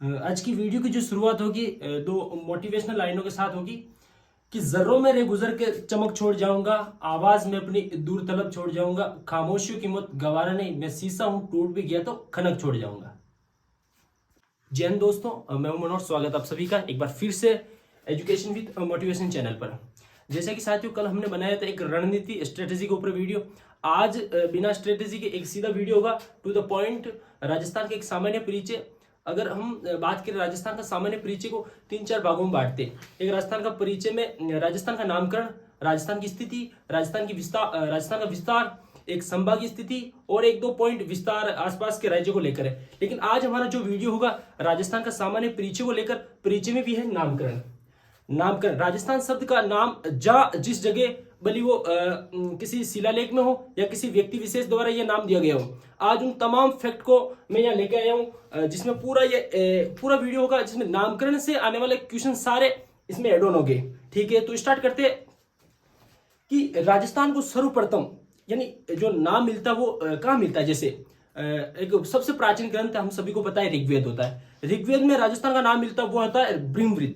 आज की वीडियो की जो शुरुआत होगी दो मोटिवेशनल लाइनों के साथ होगी कि जर्रों में रे गुजर के चमक छोड़ जाऊंगा, आवाज में अपनी दूर तलब छोड़ जाऊंगा, खामोशियों की मौत गवारा नहीं, मैं शीशा हूं टूट भी गया तो खनक छोड़ जाऊंगा। जय हिंद दोस्तों, मैं हूं मनोज। स्वागत आप सभी का एक बार फिर से एजुकेशन विद मोटिवेशन चैनल पर। जैसा कि साथियों कल हमने बनाया था एक रणनीति स्ट्रेटेजी के ऊपर वीडियो, आज बिना स्ट्रेटेजी के एक सीधा वीडियो होगा, टू द पॉइंट। राजस्थान के एक सामान्य परिचय। अगर हम बात करें राजस्थान का सामान्य परिचय को तीन चार भागों में बांटते हैं। एक राजस्थान का परिचय में राजस्थान का नामकरण, राजस्थान की स्थिति, राजस्थान का विस्तार, एक संभागीय स्थिति और एक दो पॉइंट विस्तार आसपास के राज्यों को लेकर है। लेकिन आज हमारा जो वीडियो होगा राजस्थान का सामान्य परिचय को लेकर। परिचय में भी है नामकरण। नामकरण, राजस्थान शब्द का नाम जिस जगह भले वो किसी शिलालेख में हो या किसी व्यक्ति विशेष द्वारा ये नाम दिया गया हो, आज उन तमाम फैक्ट को मैं यहाँ लेकर आया हूँ, जिसमें पूरा वीडियो होगा, जिसमें नामकरण से आने वाले क्वेश्चन सारे इसमें एड ऑन हो गए। ठीक है, तो स्टार्ट करते हैं कि राजस्थान को सर्वप्रथम यानी जो नाम मिलता है वो कहाँ मिलता है। जैसे एक सबसे प्राचीन ग्रंथ हम सभी को पता है ऋग्वेद होता है। ऋग्वेद में राजस्थान का नाम मिलता है वो होता है ब्रह्मवृत।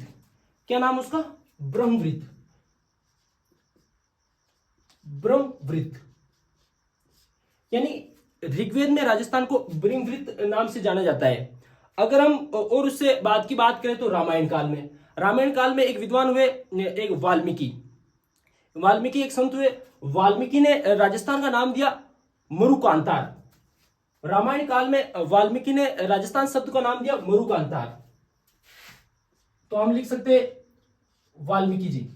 क्या नाम उसका? ब्रह्मवृत। ब्रह्मवृत यानी ऋग्वेद में राजस्थान को ब्रह्मवृत नाम से जाना जाता है। अगर हम और उससे बात करें तो रामायण काल में एक विद्वान हुए, एक वाल्मीकि एक संत हुए। वाल्मीकि ने राजस्थान का नाम दिया मरुकांतार। रामायण काल में वाल्मीकि ने राजस्थान शब्द का नाम दिया मरुकांतार। तो हम लिख सकते वाल्मीकि जी,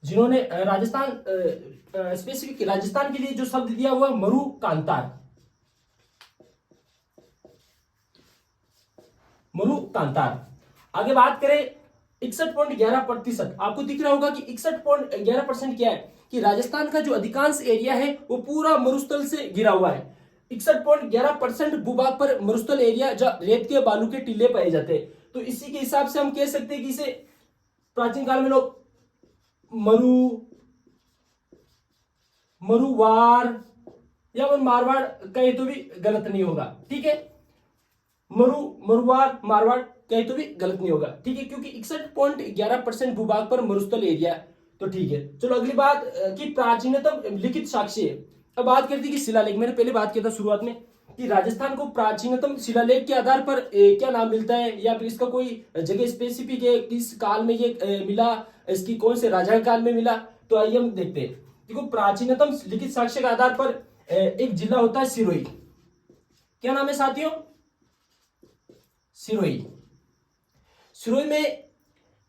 जिन्होंने राजस्थान स्पेसिफिक राजस्थान के लिए जो शब्द दिया हुआ मरुकांतार। आगे बात करें 61.11%। आपको दिख रहा होगा कि 61.11% क्या है कि राजस्थान का जो अधिकांश एरिया है वो पूरा मरुस्थल से घिरा हुआ है। 61.11% भूभाग पर मरुस्थल एरिया जहाँ रेत के बालू के टीले पाए जाते हैं। तो इसी के हिसाब से हम कह सकते हैं कि इसे प्राचीन काल में लोग मरुवार या मारवाड़ कहे तो भी गलत नहीं होगा। ठीक है, मरुवार मारवाड़ कहे तो भी गलत नहीं होगा। ठीक है, क्योंकि 61.11% भूभाग पर मरुस्थल एरिया। तो ठीक है, चलो अगली बात की प्राचीनतम लिखित साक्ष्य। अब बात करती है कि शिलालेख। मैंने पहले बात किया था शुरुआत में कि राजस्थान को प्राचीनतम शिलालेख के आधार पर क्या नाम मिलता है, या फिर इसका कोई जगह स्पेसिफिक है, किस काल में ये मिला, इसकी कौन से राजा काल में मिला। तो आइए हम देखते हैं। देखो, प्राचीनतम लिखित साक्ष्य के आधार पर एक जिला होता है सिरोही। क्या नाम है साथियों? सिरोही में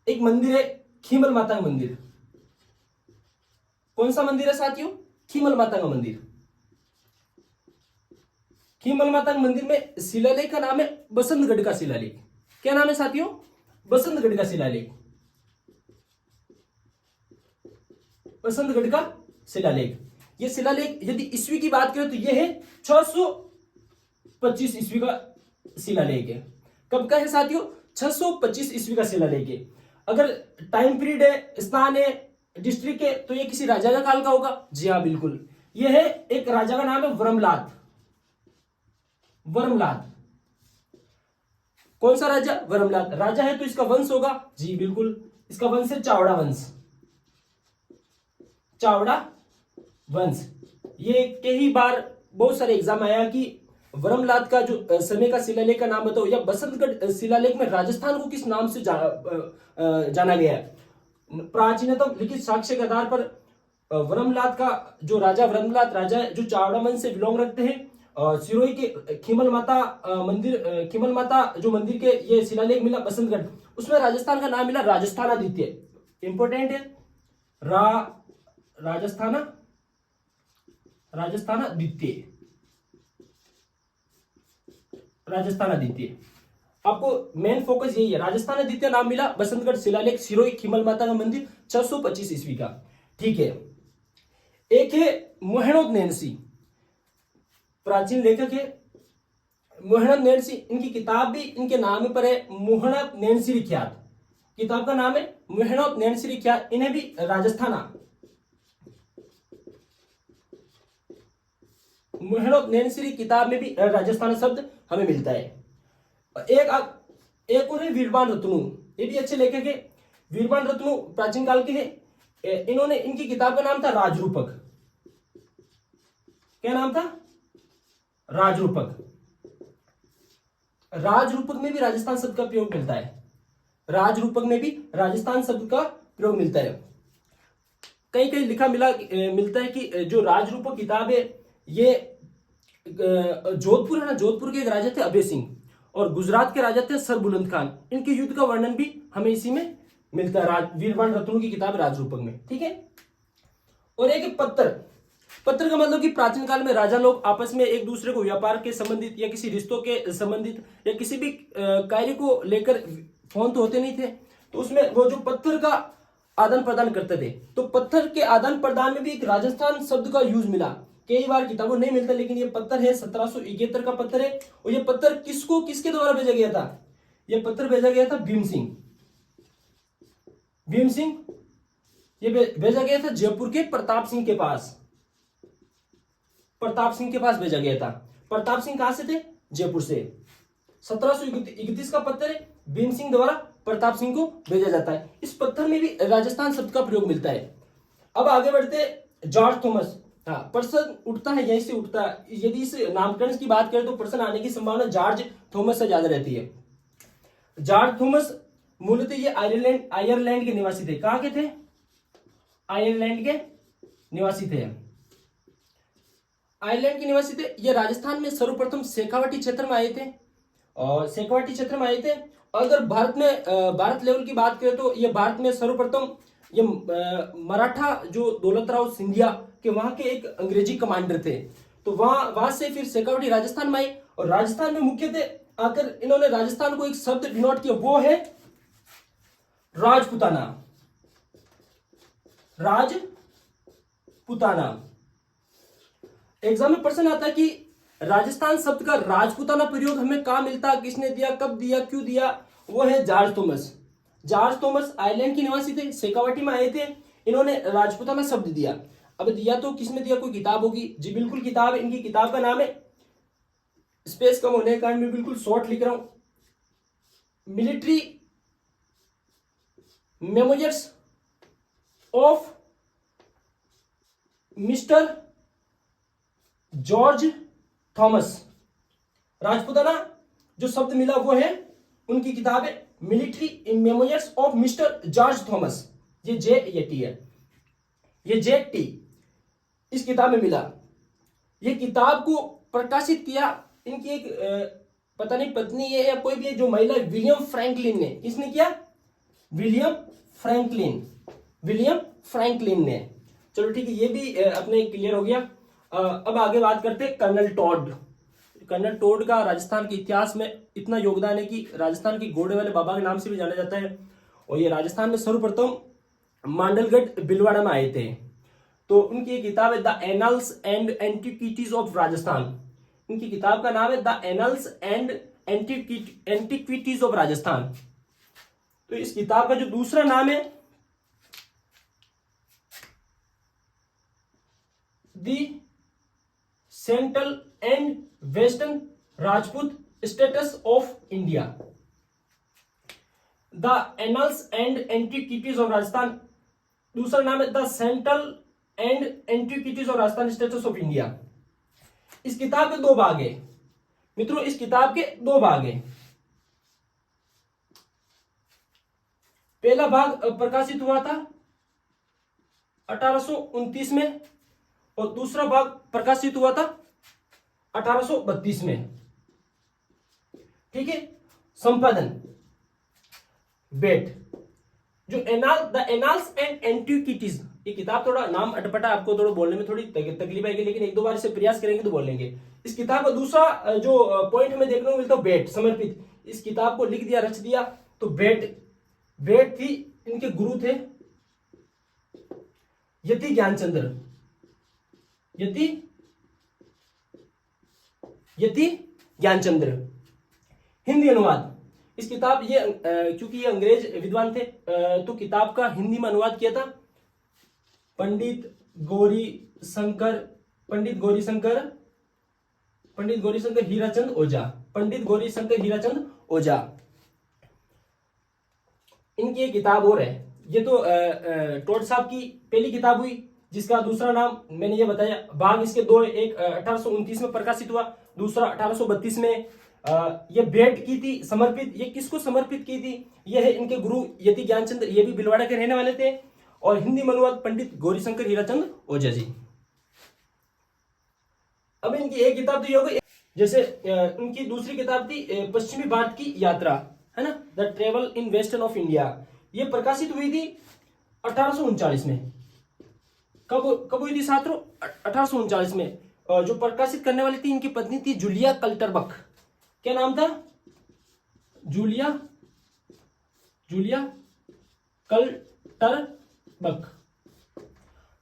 एक मंदिर है, खीमल माता का मंदिर। कौन सा मंदिर है साथियों? खीमल माता का मंदिर। खीमल माता के मंदिर में शिलालेख का नाम है बसंतगढ़ का शिलालेख। क्या नाम है साथियों? बसंतगढ़ का शिलालेख। बसंतगढ़ का शिलालेख। ये शिलालेख यदि ईस्वी की बात करें तो यह है 625 ईस्वी का शिलालेख है। कब का है साथियों? 625 ईस्वी का शिलालेख है। अगर टाइम पीरियड है, स्थान है, डिस्ट्रिक्ट है, तो ये किसी राजा का काल का होगा। जी हाँ, बिल्कुल। यह है एक राजा का नाम है वर्मलाद। कौन सा राजा? वर्मलाद राजा है, तो इसका वंश होगा। जी बिल्कुल, इसका वंश है चावड़ा वंश। ये कई बार बहुत सारे एग्जाम आया कि वर्मलाद का जो समय का शिलालेख का नाम बताओ, या बसंतगढ़ शिलालेख में राजस्थान को किस नाम से जाना गया है। प्राचीनतम लिखित साक्ष्य के आधार पर वर्मलाद का जो वर्मलाद राजा है, जो चावड़ा वंश से बिलोंग रखते हैं। सिरोही के खीमल माता जो मंदिर के ये शिलालेख मिला बसंतगढ़, उसमें राजस्थान का नाम मिला राजस्थानादित्य। इंपोर्टेंट है, राजस्थानादित्य। आपको मेन फोकस यही है, राजस्थानादित्य नाम मिला बसंतगढ़ शिलालेख, सिरोही खीमल माता का मंदिर, 625 ईस्वी का। ठीक है, एक है मोहनोद नैनसी, प्राचीन लेखक है मोहनद नैनसी। इनकी किताब भी इनके नाम पर है, मोहनद नैनसी विख्यात। किताब का नाम है मोहनद नैनसी विख्यात। इन्हें भी मोहनद नैनसी किताब में भी राजस्थान शब्द हमें मिलता है। एक एक और है वीरबान रत्नू, ये भी अच्छे लेखक है। वीरबान रत्नू प्राचीन काल के हैं। इन्होंने, इनकी किताब का नाम था राजरूपक। क्या नाम था? राजरूपक। राजरूपक में भी राजस्थान शब्द का प्रयोग मिलता है। राजरूपक में भी राजस्थान शब्द का प्रयोग मिलता है। कहीं कहीं लिखा मिलता है कि जो राजरूपक किताब है ये जोधपुर है ना, जोधपुर के एक राजा थे अभय सिंह, और गुजरात के राजा थे सर बुलंद खान। इनके युद्ध का वर्णन भी हमें इसी में मिलता है, वीरबान रत्नू की किताब राजरूपक में। ठीक है। और एक पत्तर। पत्र का मतलब कि प्राचीन काल में राजा लोग आपस में एक दूसरे को व्यापार के संबंधित या किसी रिश्तों के संबंधित या किसी भी कार्य को लेकर, फोन तो होते नहीं थे, तो उसमें वो जो पत्थर का आदान प्रदान करते थे। तो पत्थर के आदान प्रदान में भी एक राजस्थान शब्द का यूज मिला। कई बार किताबों नहीं मिलता, लेकिन ये पत्थर है 1771 का पत्थर है। और ये पत्थर किसको, किसके द्वारा भेजा गया था? ये पत्थर भेजा गया था भीम सिंह। भीम सिंह, ये भेजा गया था जयपुर के प्रताप सिंह के पास। प्रताप सिंह के पास भेजा गया था। प्रताप सिंह कहां से थे? जयपुर से। 1731 का पत्थर है, भीम सिंह द्वारा प्रताप सिंह को भेजा जाता है। इस पत्थर में भी राजस्थान शब्द का प्रयोग मिलता है। अब आगे बढ़ते, जॉर्ज थॉमस। हाँ, प्रश्न उठता है, यहीं से उठता है। यदि इस नामकरण की बात करें तो प्रश्न आने की संभावना जॉर्ज थॉमस से ज्यादा रहती है। जॉर्ज थॉमस मूलतः ये आयरलैंड के निवासी थे। कहां के थे? आयरलैंड के निवासी थे। आयरलैंड के निवासी थे। ये राजस्थान में सर्वप्रथम शेखावाटी क्षेत्र में आए थे, और शेखावाटी क्षेत्र में आए थे। अगर भारत में भारत लेवल की बात करें तो ये भारत में सर्वप्रथम ये मराठा जो दौलतराव सिंधिया के वहां के एक अंग्रेजी कमांडर थे। तो वहां से फिर शेखावाटी राजस्थान में आई, और राजस्थान में मुख्यतः आकर इन्होंने राजस्थान को एक शब्द डिनोट किया, वो है राजपुताना। राजपुताना। एग्जाम में प्रश्न आता है कि राजस्थान शब्द का राजपुताना प्रयोग हमें कहां मिलता, किसने दिया, कब दिया, क्यों दिया? वो है George Thomas. George Thomas Ireland के निवासी थे, शेखावाटी में आए थे, इन्होंने राजपुताना शब्द दिया। अब दिया तो किसने दिया? कोई किताब होगी जी, बिल्कुल किताब है। इनकी किताब का नाम है, स्पेस कम होने के कारण मैं बिल्कुल शॉर्ट लिख रहा हूं, military memoirs of mister George Thomas. Rajputana जो शब्द मिला वो है, उनकी किताब है military memoirs of mister George Thomas. ये JT है, ये JT इस किताब में मिला। ये किताब को प्रकाशित किया इनकी एक पता नहीं पत्नी है या कोई भी है जो महिला, विलियम फ्रैंकलिन ने। इसने किया? विलियम फ्रैंकलिन ने। चलो ठीक है, ये भी अपने क्लियर हो गया। अब आगे बात करते हैं कर्नल टॉड। कर्नल टॉड का राजस्थान के इतिहास में इतना योगदान है कि राजस्थान के घोड़े वाले बाबा के नाम से भी जाना जाता है। और ये राजस्थान में सर्वप्रथम मांडलगढ़ भीलवाड़ा में आए थे। तो उनकी एक किताब है the annuls and antiquities of Rajasthan. इनकी किताब का नाम है the annuls and antiquities of Rajasthan. तो इस किताब का जो दूसरा नाम है the central and western Rajput status of India. The annuls and antiquities of Rajasthan, दूसरा नाम है the central and antiquities of Rajasthan status of India. इस किताब के दो भाग है मित्रों, इस किताब के दो भाग है। पहला भाग प्रकाशित हुआ था 1829 में, और दूसरा भाग प्रकाशित हुआ था 1832 में। ठीक है। संपादन बेट। जो द एनाल्स एंड एंटिक्विटीज, ये किताब थोड़ा नाम अटपटा, आपको थोड़ा बोलने में थोड़ी तकलीफ आएगी, लेकिन एक दो बार इसे प्रयास करेंगे तो बोल लेंगे। इस किताब का दूसरा जो पॉइंट हमें देखने को मिलता है बेट, समर्पित। इस किताब को लिख दिया, रच दिया तो बेट थी, इनके गुरु थे यति ज्ञानचंद्र। यति ज्ञानचंद्र। हिंदी अनुवाद। इस किताब ये क्योंकि ये अंग्रेज विद्वान थे तो किताब का हिंदी में अनुवाद किया था पंडित गौरी शंकर हीराचंद ओझा। पंडित गौरी शंकर हीराचंद ओझा। इनकी एक किताब और है, ये तो टोड साहब की पहली किताब हुई, जिसका दूसरा नाम मैंने ये बताया। भाग इसके दो, एक 1829 में प्रकाशित हुआ, दूसरा 1832 में। ये भेंट की थी, समर्पित, ये किसको समर्पित की थी? ये है इनके गुरु यति ज्ञानचंद्र, ये भी भिलवाड़ा के रहने वाले थे। और हिंदी में अनुवाद पंडित गौरीशंकर हीराचंद ओझा जी। अब इनकी एक किताब तो ये हो गई, जैसे उनकी दूसरी किताब थी पश्चिमी भारत की यात्रा, है ना, the travel in western of India. ये प्रकाशित हुई थी 1839 में। कब हुई थी छात्रों? 1839 में। जो प्रकाशित करने वाली थी इनकी पत्नी थी जूलिया कल्टरबक। क्या नाम था? जूलिया कल्टरबक।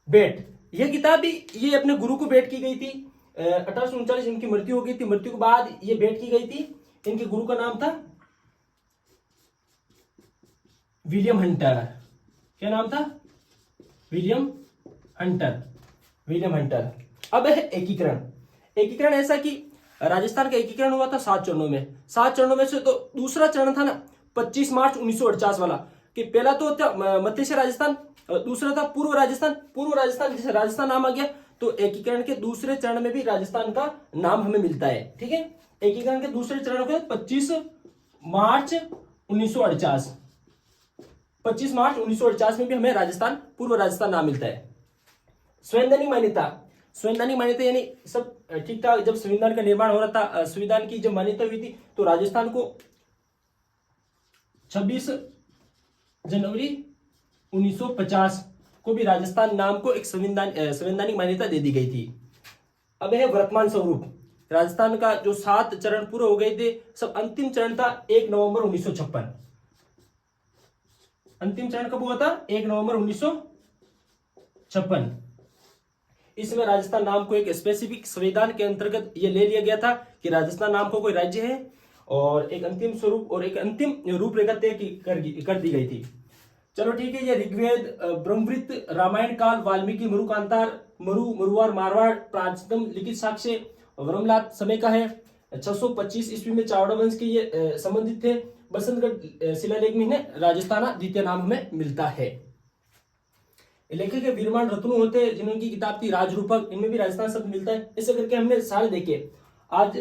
भेंट, यह किताब भी ये अपने गुरु को भेंट की गई थी। 1839 इनकी मृत्यु हो गई थी। मृत्यु के बाद ये भेंट की गई थी। इनके गुरु का नाम था विलियम हंटर। क्या नाम था? William Hunter. अब है एकीकरण। एकीकरण ऐसा कि राजस्थान का एकीकरण हुआ था 7 चरणों में। 7 चरणों में से तो दूसरा चरण था ना 25 मार्च 1948 वाला, कि पहला तो था मध्य राजस्थान, दूसरा था पूर्व राजस्थान जैसे राजस्थान नाम आ गया। तो एकीकरण के दूसरे चरण में भी राजस्थान का नाम हमें मिलता है। ठीक है, एकीकरण के दूसरे चरण को 25 मार्च 1948, 25 मार्च 1949 में भी हमें राजस्थान, पूर्व राजस्थान नाम मिलता है। संवैधानिक मान्यता यानी सब ठीक ठाक। जब संविधान का निर्माण हो रहा था, संविधान की जब मान्यता हुई थी, तो राजस्थान को 26 जनवरी 1950 को भी राजस्थान नाम को एक संवैधानिक मान्यता दे दी गई थी। अब है वर्तमान स्वरूप। राजस्थान का जो 7 चरण पूरे हो गए थे, सब अंतिम चरण था 1 नवंबर 1956। अंतिम चरण कब हुआ था? 1 नवंबर 1956। इसमें राजस्थान नाम को एक स्पेसिफिक संविधान के अंतर्गत ये ले लिया गया था कि राजस्थान नाम को कोई राज्य है, और एक अंतिम स्वरूप और एक अंतिम रूपरेखा तय कर दी गई थी। चलो ठीक है, ये ऋग्वेद, ब्रह्मवृत, रामायण काल, वाल्मीकि, मरुकांतार, मरुवार, मारवाड़, प्राचीनतम लिखित साक्ष्य वर्मलात समय का है। 625 ईस्वी में चावड़ा वंश के ये संबंधित थे। बसंतगढ़ शिलालेख में इन्हें राजस्थाना द्वितीय नाम हमें मिलता है। लेखक के वीरमान रत्नु होते हैं, जिनकी किताब थी राजरूपक, इनमें भी राजस्थान शब्द मिलता है। ऐसे करके हमने साल देखे। आज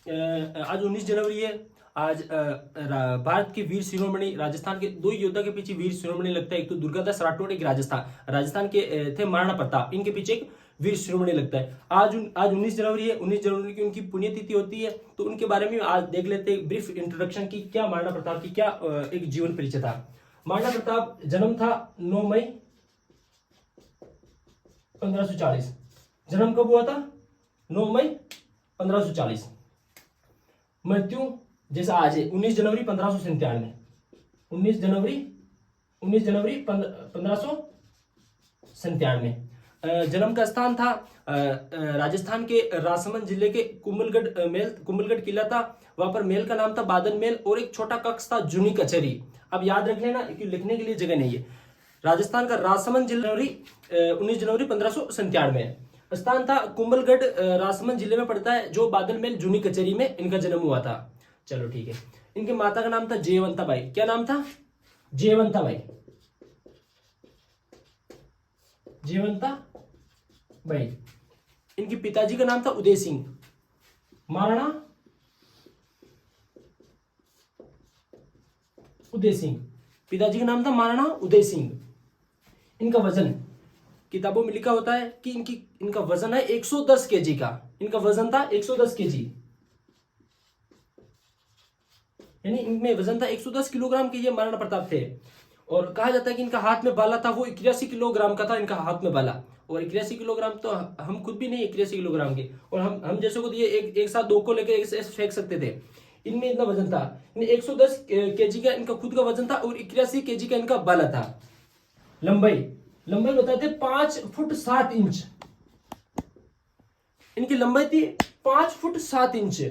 19 जनवरी है। आज भारत के वीर शिरोमणि, राजस्थान के 2 योद्धा के पीछे वीर शिरोमणि लगता है। एक तो दुर्गादास राठौड़, एक राजस्थान के थे महाराणा प्रताप, इनके पीछे एक वीर शिरोमणि लगता है। आज 19 जनवरी है। 19 जनवरी की उनकी पुण्यतिथि होती है, तो उनके बारे में आज देख लेते हैं ब्रीफ इंट्रोडक्शन की, क्या महाराणा प्रताप की क्या एक जीवन परिचय था। महाराणा प्रताप जन्म था 9 मई 1540। जन्म कब हुआ था? 9 मई 1540। मृत्यु जैसा आज है 19 जनवरी 1597। 19 जनवरी 1597। जन्म का स्थान था राजस्थान के राजसमंद जिले के कुंभलगढ़ किला था। वहां पर महल का नाम था बादल महल, और एक छोटा कक्ष था जूनी कचहरी। अब याद रख लेना, क्योंकि लिखने के लिए जगह नहीं है। राजस्थान का राजसमंद जिला 19 जनवरी 1597 में। स्थान था कुंभलगढ़, राजसमंद जिले में पड़ता है, जो बादल महल जूनी कचहरी में इनका जन्म हुआ था। चलो ठीक है। इनके माता का नाम था जयवंता बाई। क्या नाम था? जयवंता बाई। इनके पिताजी का नाम था उदय सिंह, महाराणा उदय सिंह। पिताजी का नाम था महाराणा उदय सिंह। इनका वजन किताबों में लिखा होता है कि इनका वजन है 110 केजी का। इनका वजन था 110 केजी, यानी इनमें वजन था 110 किलोग्राम के ये महाराणा प्रताप थे। और कहा जाता है कि इनका हाथ में बाला था, वो 81 किलोग्राम का था इनका हाथ में बाला। और 81 किलोग्राम तो हम खुद भी नहीं 81 किलोग्राम के, और हम जैसे को ये एक साथ 2 को लेकर ऐसे फेंक सकते थे। इनमें इतना वजन था। 110 केजी का इनका खुद का वजन था, और 81 केजी का इनका बाला था। लंबाई बताते 5 फुट 7 इंच। इनकी लंबाई थी 5 फुट 7 इंच।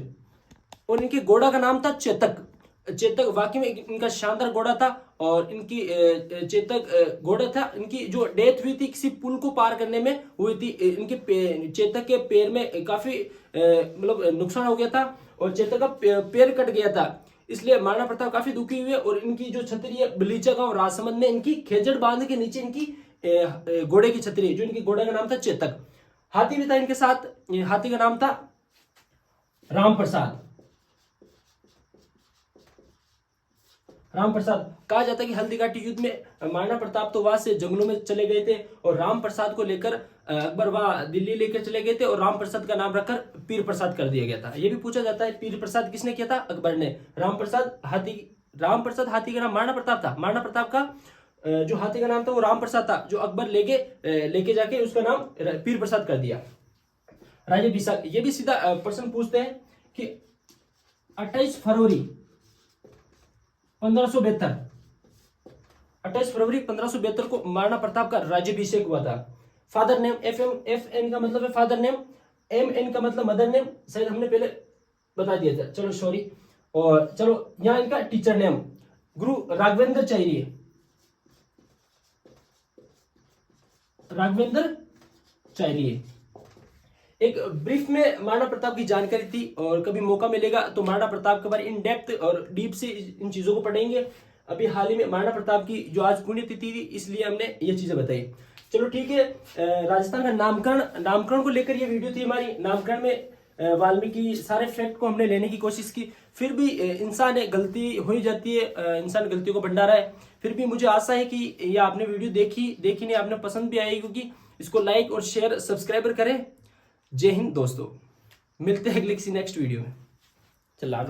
और इनके घोड़ा का नाम था चेतक। वाकई में इनका शानदार घोड़ा था। और इनकी चेतक घोड़ा था। इनकी जो डेथ हुई थी किसी पुल को पार करने में हुई थी। इनके चेतक के पैर में काफी मतलब नुकसान हो गया था, और चेतक का पैर कट गया था। इसलिए महाराणा प्रताप काफी दुखी हुए और इनकी जो छतरी है बलीचा गांव राजसमंद में इनकी खेजड़ बांध के नीचे इनकी घोड़े की छतरी है, जो इनकी घोड़े का नाम था चेतक। हाथी भी था इनके साथ, हाथी का नाम था राम प्रसाद। राम प्रसाद कहा जाता है कि हल्दीघाटी युद्ध में महाराणा प्रताप तो वहां से जंगलों में चले गए थे और राम प्रसाद को लेकर अकबर वहां दिल्ली लेकर चले गए थे और राम प्रसाद का नाम रखकर पीर प्रसाद कर दिया गया था। यह भी पूछा जाता है पीर प्रसाद किसने किया था? अकबर ने। राम प्रसाद हाथी का नाम महाराणा प्रताप था। महाराणा प्रताप का जो हाथी का नाम था वो राम प्रसाद था, जो अकबर लेके जाके उसका नाम पीर प्रसाद कर दिया। राज्याभिषेक, ये भी सीधा प्रश्न पूछते हैं कि 28 फरवरी 1572 को महाराणा प्रताप का राज्याभिषेक हुआ था। फादर नेम, एफ एन का मतलब है फादर नेम, एम एन का मतलब मदर नेम, शायद हमने पहले बता दिया था, चलो सॉरी। और चलो यहाँ इनका टीचर नेम गुरु राघवेंद्र चारिये। एक ब्रीफ में महाराणा प्रताप की जानकारी थी और कभी मौका मिलेगा तो महाराणा प्रताप के बारे इन डेप्थ और डीप से इन चीजों को पढ़ेंगे। अभी हाल ही में महाराणा प्रताप की जो आज पुण्यतिथि थी इसलिए हमने ये चीजें बताई। चलो ठीक है, राजस्थान का नामकरण को लेकर ये वीडियो थी हमारी। नामकरण में वाल्मीकि सारे फैक्ट को हमने लेने की कोशिश की, फिर भी इंसान गलती हो ही जाती है, इंसान गलतियों को भंडारा है। फिर भी मुझे आशा है कि ये आपने वीडियो देखी नहीं, आपने पसंद भी आई, क्योंकि इसको लाइक और शेयर सब्सक्राइबर करें। जय हिंद दोस्तों, मिलते हैं अगले किसी नेक्स्ट वीडियो में। चला